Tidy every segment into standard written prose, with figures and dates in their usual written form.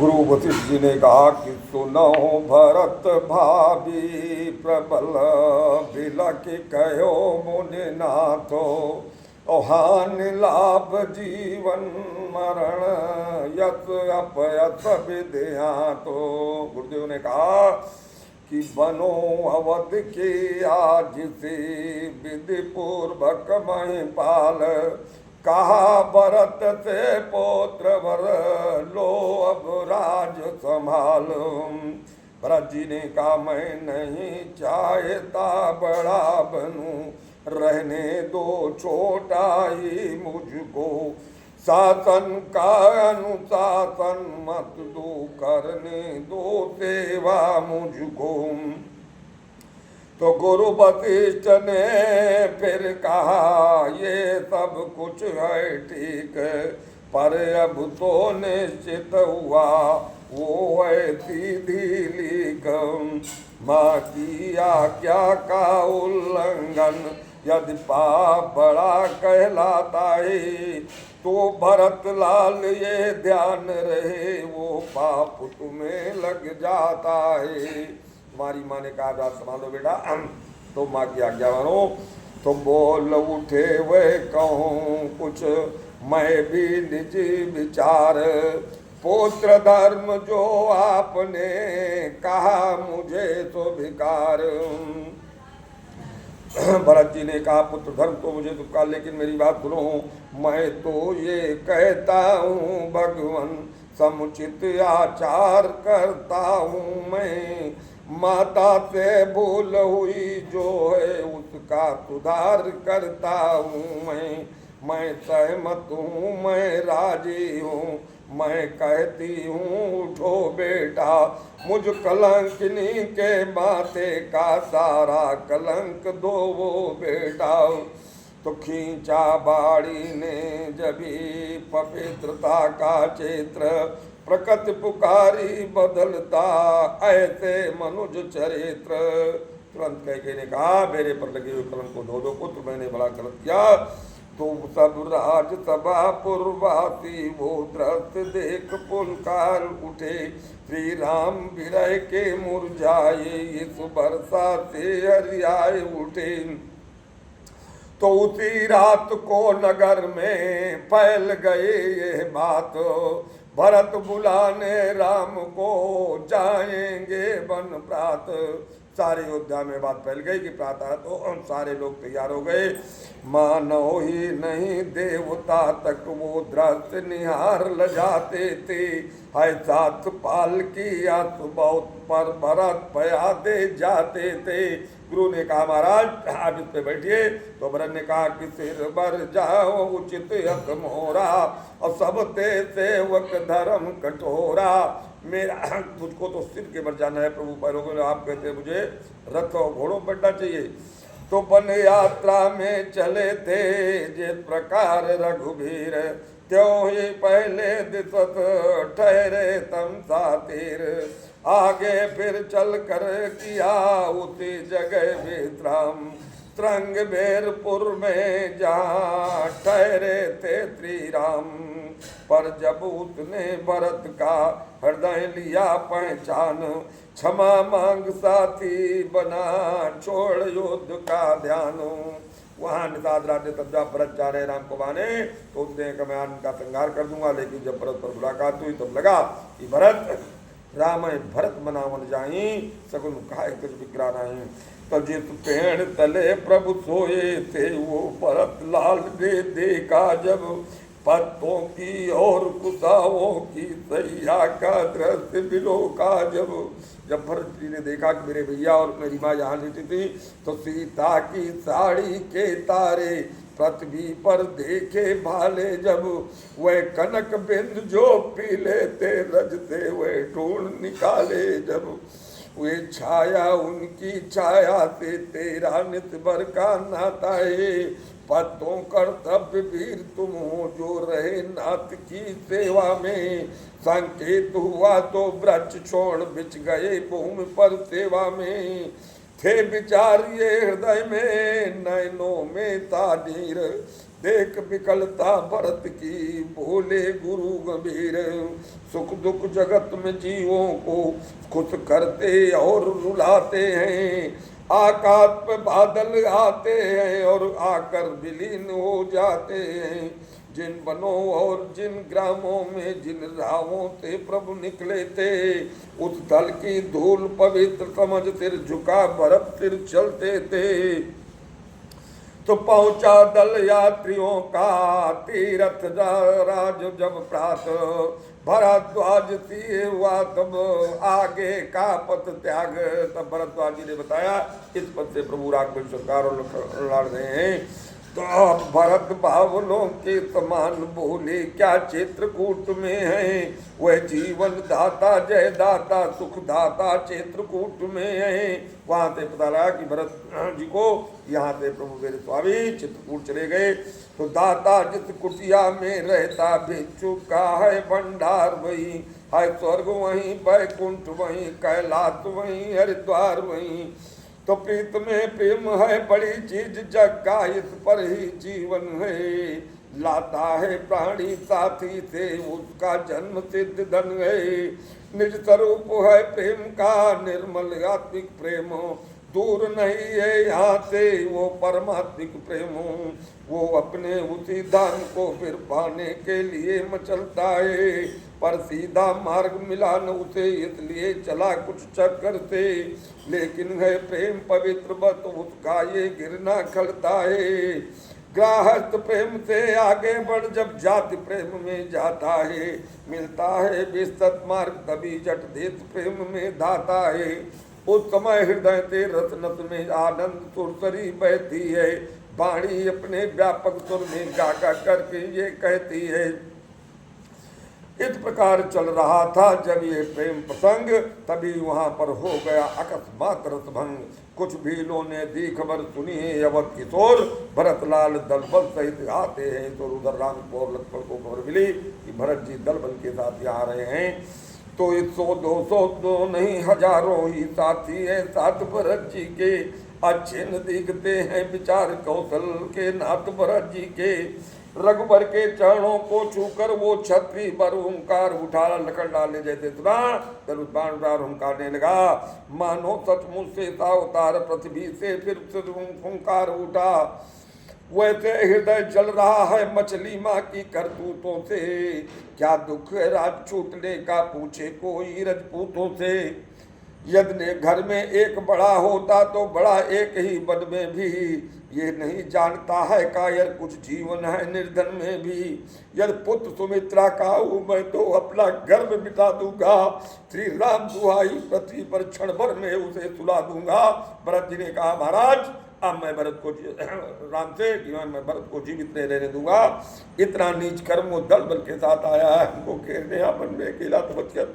गुरु वशिष्ठ जी ने कहा कि सुनो भरत भाभी प्रबल बिलख कहो मुनि नाथो हान लाभ जीवन मरण यत अपयत विद्यातो। गुरुदेव ने कहा कि बनो अवध के आज से विधि पूर्वक महिपाल कहा भरत से पौत्र वर लो अब राज संभाल। भरत जी ने कहा मैं नहीं चाहता बड़ा बनूं रहने दो छोटा ही मुझको शासन का अनुशासन मत दो करने दो सेवा मुझको। तो गुरु वशिष्ठ ने फिर कहा ये सब कुछ है ठीक पर अब तो निश्चित हुआ वो है सीधी लीक। माँ की आज्ञा का उल्लंघन यदि पाप बड़ा कहलाता है तो भरत लाल ये ध्यान रहे वो पाप तुम्हें लग जाता है। तुम्हारी माँ ने कहा जा संभालो बेटा तो माँ की आज्ञा मानो। तो बोल उठे वह कहूँ कुछ मैं भी निजी विचार पुत्र धर्म जो आपने कहा मुझे तो भिकार। भरत जी ने कहा पुत्र धर्म तो मुझे तो कहा लेकिन मेरी बात सुनो मैं तो ये कहता हूँ भगवान समुचित आचार करता हूँ मैं माता से भूल हुई जो है उसका सुधार करता हूँ मैं सहमत हूँ मैं राजी हूँ मैं कहती हूँ उठो बेटा मुझ कलंकिनी के माथे का सारा कलंक दो वो बेटा। तो खींचा बाड़ी ने जभी पवित्रता का क्षेत्र प्रकट पुकारी बदलता ऐसे मनुज चरित्र। तुरंत कह ने कहा मेरे पर लगे हुए कलंक को धो दो पुत्र मैंने बड़ा गलत किया। तो सब राज सभा पुरवासी वो दृश्य देख पुलकार उठे श्री राम विरह के मुरझाए इस वर्षा से हरियाए उठे। तो उसी रात को नगर में फैल गए ये बात भरत बुलाने राम को जाएंगे वन प्रात। सारे अयोध्या में बात फैल गई कि प्रातः तो सारे लोग तैयार हो गए। मानव ही नहीं देवता तक वो दृश्य निहार ल जाते थे है सात पाल की बहुत पर भरत पया दे जाते थे। गुरु ने कहा महाराज आप इस पे बैठिए। तो भरत ने कहा कि सिर बर जाओ उचित यक मोरा और सब ते सेवक धर्म कठोरा। मेरा मुझको तो सिर के बर जाना है प्रभु पैरों को आप कहते हैं मुझे रथ और घोड़ों पर बैठना चाहिए। तो वन यात्रा में चले थे जिस प्रकार रघुवीर त्यों ही पहले दिसत ठहरे तम सातिर आगे फिर चल कर किया उसी जगह विश्राम तरंग बेरपुर में जहाँ ठहरे थे श्री राम। पर जब उसने भरत का हृदय लिया पहचान क्षमा मांग साथी बना छोड़ युद्ध का ध्यान। वहाँ निषाद राज्य तब जब भरत जा रहे राम को माने तो उसने कहा मैं उनका संहार कर दूंगा। लेकिन जब भरत पर मुलाकात हुई तब लगा कि भरत राम भरत मनावन जाई सगुन खाए कुछ बिगड़ा नहीं। तो जिस पेड़ तले प्रभु सोए थे वो भरत लाल ने देखा जब पत्तों की और कुसाओं की सैया का दृश्य बिलो का जब भरत जी ने देखा कि मेरे भैया और मेरी माँ यहाँ लेटी थी तो सीता की साड़ी के तारे पृथ्वी पर देखे भाले जब वह कनक बिंद जो पीले थे रज से वह ढूंढ निकाले जब वे छाया उनकी छाया से तेरा नित भर का नाता है। पत्तों कर्तव्य वीर तुम हो जो रहे नाथ की सेवा में संकेत हुआ तो वृक्ष छोड़ बिछ गए भूमि पर सेवा में थे विचार ये हृदय में नयनों में तानीर देख विकलता भरत की, बोले गुरु गंभीर। सुख दुख जगत में जीवों को खुश करते और रुलाते हैं। आकाश पे बादल आते हैं और आकर विलीन हो जाते हैं। जिन वनों और जिन ग्रामों में जिन राहों से प्रभु निकले थे, उस दल की धूल पवित्र समझ सिर झुका भरत सिर चलते थे। तो पहुंचा दल यात्रियों का तीरथ राज जब प्रात, भरद्वाज सी हुआ तब आगे का पथ त्याग। तब भरद्वाज जी ने बताया इस पथ से प्रभु राघवेंद्र सरकार लड़ रहे हैं। तो भरत बावलों के समान बोले क्या चित्रकूट में है, वह जीवन दाता जय दाता सुख दाता चित्रकूट में है। वहां से पता लगा कि भरत जी को यहाँ से प्रभु मेरे स्वामी चित्रकूट चले गए। तो दाता जिस कुटिया में रहता भिक्षु का है भंडार वही, है स्वर्ग वहीं बैकुंठ वहीं कैलाश वहीं हरिद्वार वहीं। तो प्रीत में प्रेम है बड़ी चीज जग का, इस पर ही जीवन है। लाता है प्राणी साथी से उसका जन्म सिद्ध धन है। निज स्वरूप है प्रेम का निर्मल आत्मिक प्रेम, दूर नहीं है यहाँ से वो परमात्मिक प्रेम। वो अपने उसी धाम को फिर पाने के लिए मचलता है, पर सीधा मार्ग मिला न उसे इसलिए चला कुछ चक्कर से। लेकिन है प्रेम पवित्र बत उसका ये गिरना खड़ता है। गृहस्थ प्रेम से आगे बढ़ जब जाति प्रेम में जाता है, मिलता है विस्तृत मार्ग तभी जट देश प्रेम में धाता है। उस समय हृदय ते रस नस में आनंद सुरसरी बहती है। वाणी अपने व्यापक सुर में गागा करके ये कहती है। इस प्रकार चल रहा था जब ये प्रेम प्रसंग, तभी वहां पर हो गया अकस्मात रसभंग। कुछ भीलों ने दी खबर सुनी है अवध किशोर, भरतलाल दलबल सहित आते हैं। तो उधर राम और लक्ष्मण को खबर मिली कि भरत जी दलबल के साथ आ रहे हैं। तो 100-200 नहीं हजारों ही साथी है साथ भरत जी के। अच्छे न दिखते हैं विचार कौशल के नाथ भरत जी के। रघुबर के चरणों को छूकर वो छत्री पर ओंकार उठा। लखनलाल ने जैसे सुना धनुष बाण ओंकारने लगा, मानो सचमुच से सा उतार पृथ्वी से फिर ओंकार उठा। वैसे हृदय जल रहा है मछली माँ की करतूतों से। क्या दुख है राज छूटने का पूछे कोई रजपूतों से। यदि घर में एक बड़ा होता तो बड़ा एक ही वन में भी। ये नहीं जानता है कायर कुछ जीवन है निर्धन में भी। यदि पुत्र सुमित्रा का हूँ मैं तो अपना गर्भ मिटा दूंगा। श्री राम दुहाई पृथ्वी पर क्षण भर में उसे सुला दूंगा। भरत जी ने कहा महाराज अब मैं भरत को राम से कि मैं भरत को जीवित नहीं रहने दूंगा। इतना नीच कर्म वो दल बल के साथ आया है, हमको घेरने अपन में अकेला तपस्या।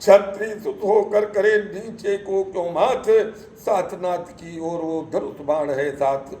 छत्री सुत होकर करे नीचे को क्यों माथ, साथनाथ की ओर वो धनुष बाण है साथ।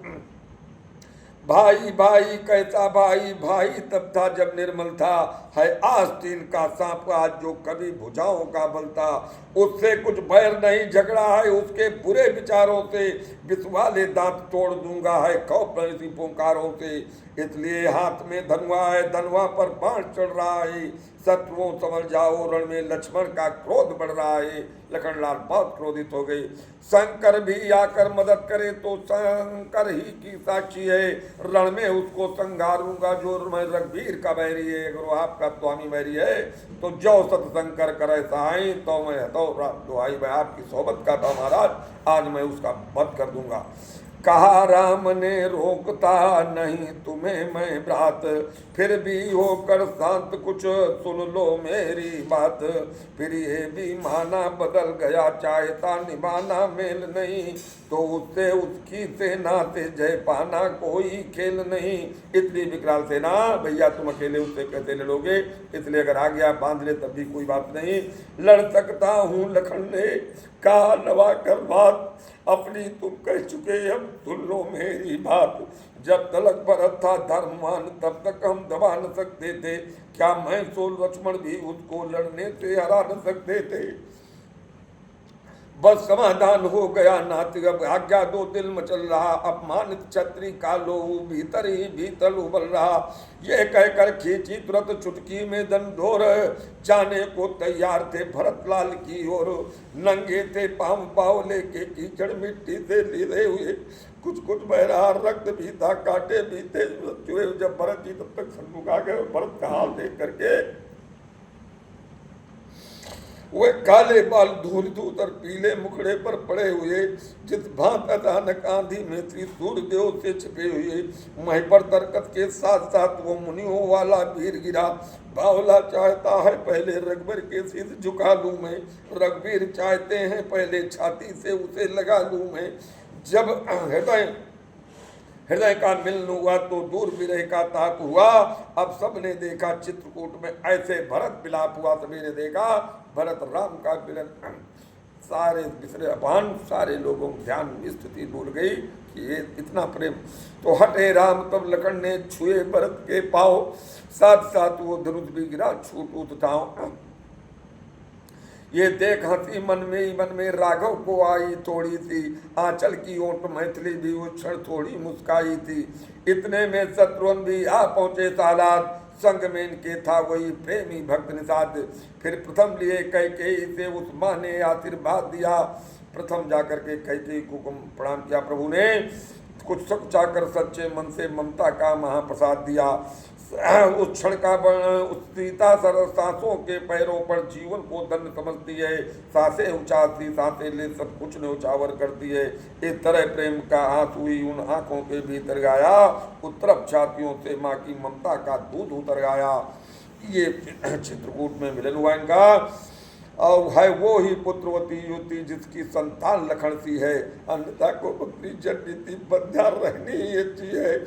भाई भाई कैसा भाई भाई तब था जब निर्मल था। है आस्तीन का सांप आज जो कभी भुजाओं का बल था। उससे कुछ बैर नहीं झगड़ा है उसके बुरे विचारों से। विश्वाले दांत तोड़ दूंगा है कौप इसी पुकारों से। इसलिए हाथ में धनुआ है धनुआ पर बाण चढ़ रहा है। शत्रुओं समझ जाओ रण में लक्ष्मण का क्रोध बढ़ रहा है। लखनलाल बहुत क्रोधित हो गई। शंकर भी आकर मदद करे तो शंकर ही की साक्षी है। रण में उसको संगारूंगा जो मैं रघुवीर का बैरी है। अगर आपका स्वामी बैरी है तो जो सतशंकर करे सहाय तो मैं तो दुहाई मैं आपकी सोबत का था महाराज, आज मैं उसका वध कर दूंगा। कहा राम ने रोकता नहीं तुम्हें मैं भ्रात, फिर भी होकर शांत कुछ सुन लो मेरी बात। फिर ये भी माना बदल गया चाहता निभाना मेल नहीं। तो उससे उसकी सेना से जय पाना कोई खेल नहीं। इतनी विकराल सेना भैया तुम अकेले उससे कैसे लड़ोगे। इसलिए अगर आ गया बांध ले तब भी कोई बात नहीं। लड़ सकता हूँ लखन ने कहा नवा कर बात। अपनी तुम कह चुके अब सुन लो मेरी बात। जब तलक भरत था धर्मवान तब तक हम दबा न सकते थे। क्या मैं सो लक्ष्मण भी उसको लड़ने से हरा न सकते थे। बस समाधान हो गया नाथ, अब आज्ञा दो दिल मचल रहा, अपमानित छत्री का लोहू भीतर ही भीतर उबल रहा। ये कहकर खींची तुरंत चुटकी में दंडोर, जाने को तैयार थे भरत लाल की ओर। नंगे थे पाँव पाँव लेके कीचड़ मिट्टी से लीधे हुए, कुछ कुछ बह रहा रक्त भी था, कांटे भी थे। जब भरत जी तब तक सन्मुख आ गए, भरत का हाल देख करके वे काले बाल धूल धूत और पीले मुखड़े पर पड़े हुए, जिस भांत अचानक आंधी में त्रिशूल देव से छिपे हुए, मही पर तरकत के साथ साथ वो मुनियों वाला वीर गिरा। बावला चाहता है पहले रघुवीर के सिर झुका लूं मैं, रघुवीर चाहते हैं पहले छाती से उसे लगा लूं मैं। जब हृदय का मिलन हुआ तो दूर विरह का ताप हुआ। अब सबने देखा चित्रकूट में ऐसे भरत विलाप हुआ, सभी ने देखा भरत राम का मिलन। सारे बिसरे अपान, सारे लोगों को ध्यान स्थिति भूल गई कि ये इतना प्रेम। तो हटे राम तब लखन ने छुए भरत के पाँव, साथ साथ वो धनुष भी गिरा छूट उताओ। ये देख हंसी मन में राघव को आई थोड़ी सी, आंचल की ओट मैथिली भी उस क्षण थोड़ी मुस्काई थी। इतने में शत्रुघ्न भी आ पहुंचे सालाद, संग में इनके था वही प्रेमी भक्त निषाद। फिर प्रथम लिए कैकेयी से उस माँ ने आशीर्वाद दिया, प्रथम जाकर के कैकेयी को प्रणाम किया। प्रभु ने कुछ सुख चाकर सच्चे मन से ममता का महाप्रसाद दिया। उस क्षण का उस सीता सरस सांसों के पैरों पर जीवन को दंड समझती है, सांसें उचारती सांसें ले सब कुछ ने उचावर करती है। इस तरह प्रेम का आंसू ही उन आंखों के भीतर गाया, उत्तरफ छातियों से माँ की ममता का दूध उतर गाया। ये चित्रकूट में मिलन हुआ इनका। और है वो ही पुत्रवती युवती जिसकी संतान लखन सी है, अन्यथा को पुत्री जन्नती बंध्या रहनी ही अच्छी है।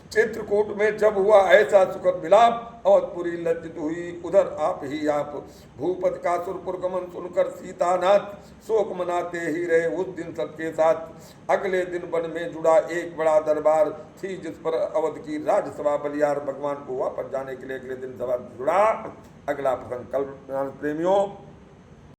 चित्रकूट में जब हुआ ऐसा सुखद मिलाप, अवधपुरी लज्जित हुई उधर आप ही आप। भूपति का सुरपुर गमन सुनकर सीतानाथ शोक मनाते ही रहे उस दिन सबके साथ। अगले दिन वन में जुड़ा एक बड़ा दरबार थी, जिस पर अवध की राजसभा बलियार भगवान को वापस जाने के लिए अगले दिन सभा जुड़ा। अगला प्रसंग कल प्रेमियों।